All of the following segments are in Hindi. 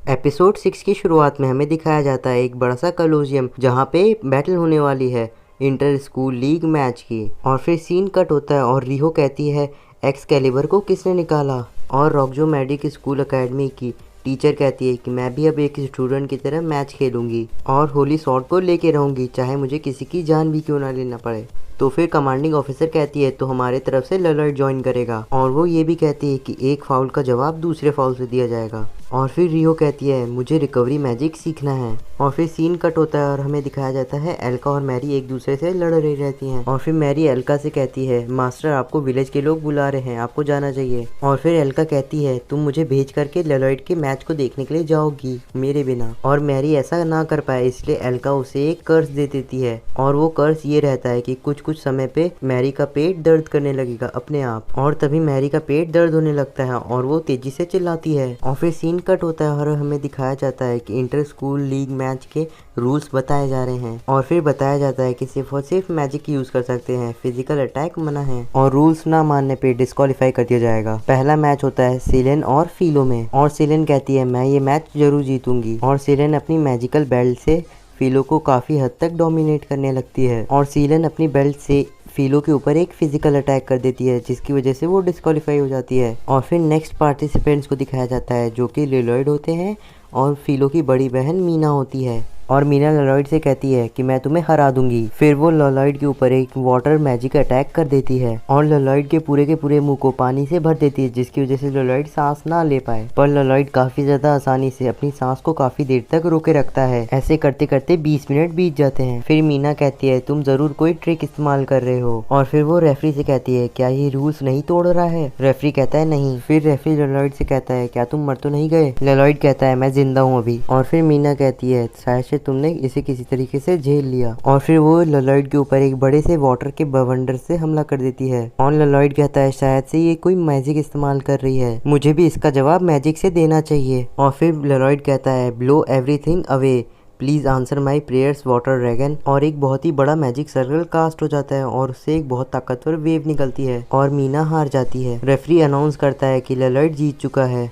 एपिसोड 6 की शुरुआत में हमें दिखाया जाता है एक बड़ा सा कॉलोजियम जहाँ पे बैटल होने वाली है इंटर स्कूल लीग मैच की। और फिर सीन कट होता है और रिहो कहती है एक्सकैलिबर को किसने निकाला। और रॉकजो मैडी की स्कूल एकेडमी की टीचर कहती है कि मैं भी अब एक स्टूडेंट की तरह मैच खेलूंगी और होली सॉर्ड को लेके रहूंगी, चाहे मुझे किसी की जान भी क्यों ना लेना पड़े। तो फिर कमांडिंग ऑफिसर कहती है तो हमारे तरफ से ललॉयड ज्वाइन करेगा। और वो ये भी कहती है कि एक फाउल का जवाब दूसरे फाउल से दिया जाएगा। और फिर रिहो कहती है मुझे रिकवरी मैजिक सीखना है। और फिर सीन कट होता है और हमें दिखाया जाता है एल्का और मैरी एक दूसरे से लड़ रही रहती हैं। और फिर मैरी एल्का से कहती है मास्टर आपको विलेज के लोग बुला रहे हैं, आपको जाना चाहिए। और फिर एल्का कहती है तुम मुझे भेज करके ललॉयड के मैच को देखने के लिए जाओगी मेरे बिना। और मैरी ऐसा ना कर पाए इसलिए एल्का उसे एक कर्ज दे देती है। और वो कर्ज ये रहता है कि कुछ समय पे मैरी का पेट दर्द करने लगेगा अपने आप। और तभी मैरी का पेट दर्द होने लगता है और वो तेजी से चिल्लाती है। और फिर सीन कट होता है और हमें दिखाया जाता है कि इंटर स्कूल लीग मैच के रूल्स बताए जा रहे हैं। और फिर बताया जाता है कि सिर्फ और सिर्फ मैजिक यूज कर सकते हैं, फिजिकल अटैक मना है और रूल्स ना मानने पे डिस्क्वालीफाई कर दिया जाएगा। पहला मैच होता है सिलेन और फीलो में। और सिलेन कहती है मैं ये मैच जरूर जीतूंगी। और सिलेन अपनी मैजिकल बेल्ट से फीलो को काफी हद तक डोमिनेट करने लगती है। और सिलेन अपनी बेल्ट से फीलो के ऊपर एक फिजिकल अटैक कर देती है जिसकी वजह से वो डिस्क्वालीफाई हो जाती है। और फिर नेक्स्ट पार्टिसिपेंट्स को दिखाया जाता है जो कि ललॉयड होते हैं और फीलो की बड़ी बहन मीना होती है। और मीना ललॉयड से कहती है कि मैं तुम्हें हरा दूंगी। फिर वो ललॉयड के ऊपर एक वाटर मैजिक अटैक कर देती है और ललॉयड के पूरे मुंह को पानी से भर देती है जिसकी वजह से ललॉयड सांस ना ले पाए। पर ललॉयड काफी ज्यादा आसानी से अपनी सांस को काफी देर तक रोके रखता है। ऐसे करते करते 20 मिनट बीत जाते हैं। फिर मीना कहती है तुम जरूर कोई ट्रिक इस्तेमाल कर रहे हो। और फिर वो रेफरी से कहती है क्या ये रूल्स नहीं तोड़ रहा है। रेफरी कहता है नहीं। फिर रेफरी ललॉयड से कहता है क्या तुम मर तो नहीं गए। ललॉयड कहता है मैं जिंदा हूँ अभी। और फिर मीना कहती है शायद तुमने इसे किसी तरीके से झेल लिया। और फिर वो ललॉयड के ऊपर एक बड़े से वाटर के बवंडर से हमला कर देती है। और ललॉयड कहता है शायद से ये कोई मैजिक इस्तेमाल कर रही है, मुझे भी इसका जवाब मैजिक से देना चाहिए। और फिर ललॉयड कहता है blow everything away, please answer my prayers water dragon. और एक बहुत ही बड़ा मैजिक सर्कल कास्ट हो जाता है और उससे एक बहुत ताकतवर वेव निकलती है और मीना हार जाती है। रेफरी अनाउंस करता है कि ललॉयड जीत चुका है।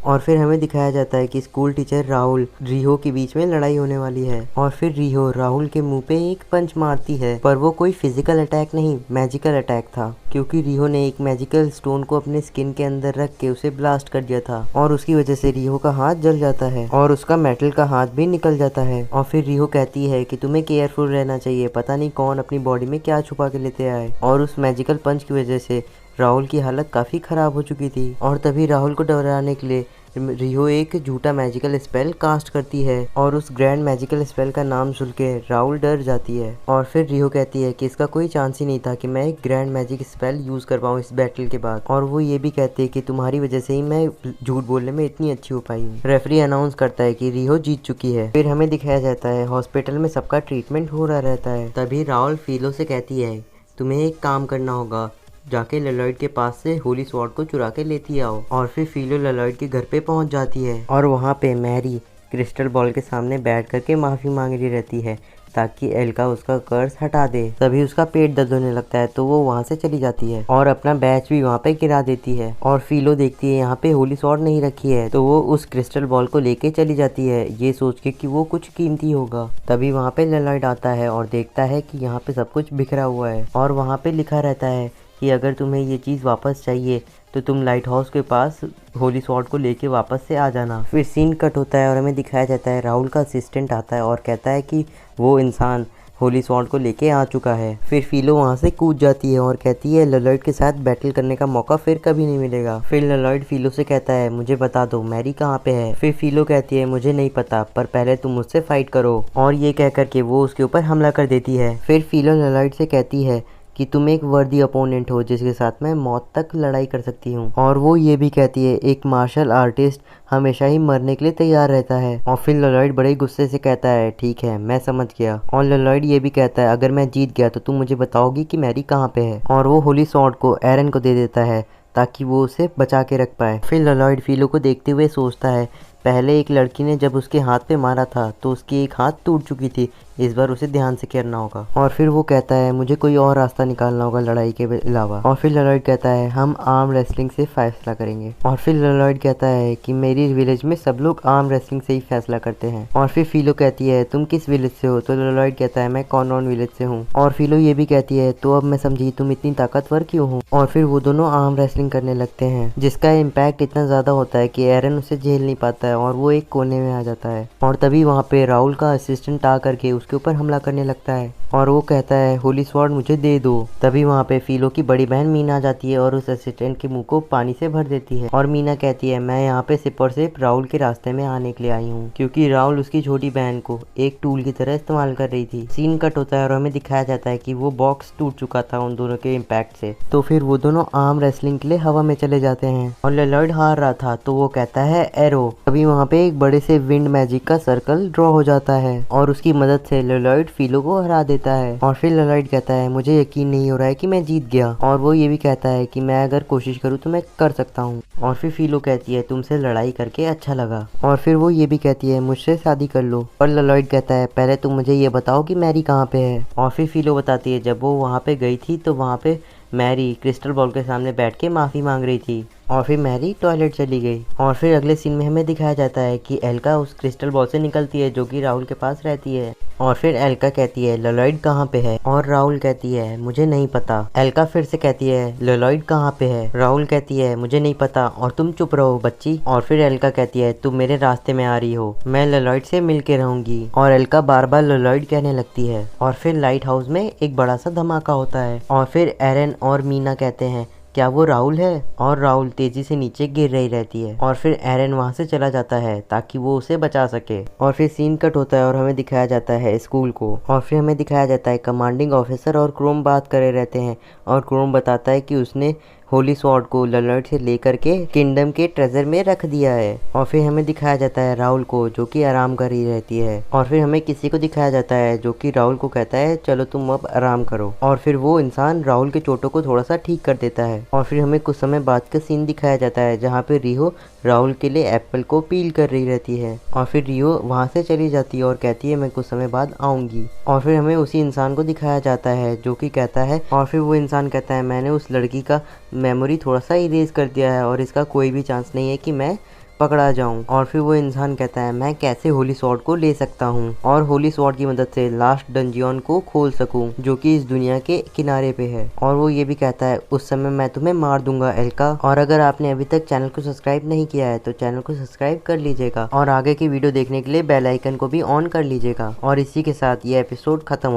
और फिर हमें दिखाया जाता है कि स्कूल टीचर राहुल रिहो के बीच में लड़ाई होने वाली है। और फिर रिहो राहुल के मुंह पे एक पंच मारती है पर वो कोई फिजिकल अटैक नहीं मैजिकल अटैक था, क्योंकि रिहो ने एक मैजिकल स्टोन को अपने स्किन के अंदर रख के उसे ब्लास्ट कर दिया था और उसकी वजह से रिहो का हाथ जल जाता है और उसका मेटल का हाथ भी निकल जाता है। और फिर रिहो कहती है कि तुम्हें केयरफुल रहना चाहिए, पता नहीं कौन अपनी बॉडी में क्या छुपा के लेते आए। और उस मैजिकल पंच की वजह से राहुल की हालत काफी खराब हो चुकी थी। और तभी राहुल को डराने के लिए रिहो एक झूठा मैजिकल स्पेल कास्ट करती है और उस ग्रैंड मैजिकल स्पेल का नाम सुन के राहुल डर जाती है। और फिर रिहो कहती है कि इसका कोई चांस ही नहीं था कि मैं एक ग्रैंड मैजिक स्पेल यूज कर पाऊँ इस बैटल के बाद। और वो ये भी कहते हैं कि तुम्हारी वजह से ही मैं झूठ बोलने में इतनी अच्छी हो पाई हूँ। रेफरी अनाउंस करता है कि रिहो जीत चुकी है। फिर हमें दिखाया जाता है हॉस्पिटल में सबका ट्रीटमेंट हो रहा रहता है। तभी राहुल फीलो से कहती है तुम्हें एक काम करना होगा, जाके ललॉयड के पास से होली स्वॉर्ड को चुरा के लेती आओ। और फिर फीलो ललॉयड के घर पे पहुंच जाती है और वहां पे मैरी क्रिस्टल बॉल के सामने बैठ करके माफी मांग रही रहती है ताकि एल्का उसका कर्ज हटा दे। तभी उसका पेट दर्द होने लगता है तो वो वहां से चली जाती है और अपना बैच भी वहां पे गिरा देती है। और फीलो देखती है यहाँ पे होली स्वॉर्ड नहीं रखी है तो वो उस क्रिस्टल बॉल को लेके चली जाती है ये सोच के कि वो कुछ कीमती होगा। तभी वहां पे ललॉयड आता है और देखता है कि यहाँ पे सब कुछ बिखरा हुआ है और वहाँ पे लिखा रहता है कि अगर तुम्हें ये चीज़ वापस चाहिए तो तुम लाइट हाउस के पास होली स्वॉर्ड को लेके वापस से आ जाना। फिर सीन कट होता है और हमें दिखाया जाता है राहुल का असिस्टेंट आता है और कहता है कि वो इंसान होली स्वॉर्ड को लेके आ चुका है। फिर फीलो वहाँ से कूद जाती है और कहती है ललॉयड के साथ बैटल करने का मौका फिर कभी नहीं मिलेगा। फिर ललॉयड फीलो से कहता है मुझे बता दो मैरी कहाँ पे है। फिर फीलो कहती है मुझे नहीं पता पर पहले तुम मुझसे फाइट करो। और ये कह करके वो उसके ऊपर हमला कर देती है। फिर फीलो ललॉयड से कहती है कि तुम एक वर्दी अपोनेंट हो जिसके साथ मैं मौत तक लड़ाई कर सकती हूँ। और वो ये भी कहती है एक मार्शल आर्टिस्ट हमेशा ही मरने के लिए तैयार रहता है। और फिर ललॉयड बड़े गुस्से से कहता है ठीक है मैं समझ गया। और ललॉयड ये भी कहता है अगर मैं जीत गया तो तुम मुझे बताओगी कि मैरी कहाँ पे है। और वो होली स्वॉर्ड को एरन को दे देता है ताकि वो उसे बचा के रख पाए। फिर ललॉयड फीलो को देखते हुए सोचता है पहले एक लड़की ने जब उसके हाथ पे मारा था तो उसकी एक हाथ टूट चुकी थी, इस बार उसे ध्यान से करना होगा। और फिर वो कहता है मुझे कोई और रास्ता निकालना होगा लड़ाई के अलावा। और फिर ललॉयड कहता है हम आर्म रेसलिंग से फैसला करेंगे। और फिर ललॉयड कहता है कि मेरी विलेज में सब लोग आर्म रेसलिंग से ही फैसला करते हैं। और फिर फिलो कहती है तुम किस विलेज से हो, तो ललॉयड कहता है मैं कॉनरॉन विलेज से हूँ। और फिलो ये भी कहती है तो अब मैं समझी तुम इतनी ताकतवर क्यों हो। और फिर वो दोनों आर्म रेसलिंग करने लगते हैं, जिसका इम्पैक्ट इतना ज्यादा होता है कि एरन उसे झेल नहीं पाता है और वो एक कोने में आ जाता है। और तभी वहाँ पे राहुल का असिस्टेंट आ करके उसके ऊपर हमला करने लगता है और वो कहता है होली स्वॉर्ड मुझे दे दो। तभी वहाँ पे फिलो की बड़ी बहन मीना आ जाती है और उस असिस्टेंट के मुंह को पानी से भर देती है। और मीना कहती है मैं यहाँ पे सिर्फ और सिर्फ राहुल के रास्ते में आने के लिए आई हूँ, क्योंकि राहुल उसकी छोटी बहन को एक टूल की तरह इस्तेमाल कर रही थी। सीन कट होता है और हमें दिखाया जाता है कि वो बॉक्स टूट चुका था उन दोनों के इम्पैक्ट से। तो फिर वो दोनों आर्म रेसलिंग के लिए हवा में चले जाते हैं और ललॉयड हार रहा था तो वो कहता है एरो। तभी वहाँ पे एक बड़े से विंड मैजिक का सर्कल ड्रॉ हो जाता है और उसकी मदद से ललॉयड फिलो को हरा देता है। और फिर ललॉयड कहता है मुझे यकीन नहीं हो रहा है कि मैं जीत गया। और वो ये भी कहता है कि मैं अगर कोशिश करूँ तो मैं कर सकता हूँ। और फिर फिलो कहती है तुमसे लड़ाई करके अच्छा लगा। और फिर वो ये भी कहती है मुझसे शादी कर लो। और ललॉयड कहता है पहले तुम मुझे ये बताओ कि मैरी कहाँ पे है। और फिर फिलो बताती है जब वो वहाँ पे गई थी तो वहाँ पे मैरी क्रिस्टल बॉल के सामने बैठ के माफ़ी मांग रही थी और फिर मैरी टॉयलेट चली गई। और फिर अगले सीन में हमें दिखाया जाता है कि एल्का उस क्रिस्टल बॉल से निकलती है जो कि राहुल के पास रहती है। और फिर एल्का कहती है ललॉयड कहाँ पे है, और राहुल कहती है मुझे नहीं पता। एल्का फिर से कहती है ललॉयड कहाँ पे है, राहुल कहती है मुझे नहीं पता और तुम चुप रहो बच्ची। और फिर एल्का कहती है तुम मेरे रास्ते में आ रही हो, मैं ललॉयड से मिल के रहूंगी। और एल्का बार बार ललॉयड कहने लगती है। और फिर लाइट हाउस में एक बड़ा सा धमाका होता है और फिर एरन और मीना कहते हैं क्या वो राहुल है, और राहुल तेजी से नीचे गिर रही रहती है। और फिर एरन वहां से चला जाता है ताकि वो उसे बचा सके। और फिर सीन कट होता है और हमें दिखाया जाता है स्कूल को। और फिर हमें दिखाया जाता है कमांडिंग ऑफिसर और क्रोम बात करे रहते हैं और क्रोम बताता है कि उसने होली स्वॉर्ड को ललॉयड से लेकर के किंगडम के ट्रेजर में रख दिया है। और फिर हमें दिखाया जाता है राहुल को जो कि आराम कर ही रहती है। और फिर हमें किसी को दिखाया जाता है जो कि राहुल को कहता है चलो तुम अब आराम करो। और फिर वो इंसान राहुल के चोटों को थोड़ा सा ठीक कर देता है। और फिर हमें कुछ समय बाद का सीन दिखाया जाता है जहाँ पे रिहो राहुल के लिए एप्पल को पील कर रही रहती है। और फिर रिहो वहाँ से चली जाती है और कहती है मैं कुछ समय बाद आऊंगी। और फिर हमें उसी इंसान को दिखाया जाता है जो कि कहता है, और फिर वो इंसान कहता है मैंने उस लड़की का मेमोरी थोड़ा सा इरेज कर दिया है और इसका कोई भी चांस नहीं है कि मैं पकड़ा जाऊं। और फिर वो इंसान कहता है मैं कैसे होली स्वॉर्ड को ले सकता हूं और होली स्वॉर्ड की मदद से लास्ट डंजियन को खोल सकूं जो कि इस दुनिया के किनारे पे है। और वो ये भी कहता है उस समय मैं तुम्हें मार दूंगा एल्का। और अगर आपने अभी तक चैनल को सब्सक्राइब नहीं किया है तो चैनल को सब्सक्राइब कर लीजिएगा और आगे की वीडियो देखने के लिए बेल आइकन को भी ऑन कर लीजिएगा। और इसी के साथ ये एपिसोड खत्म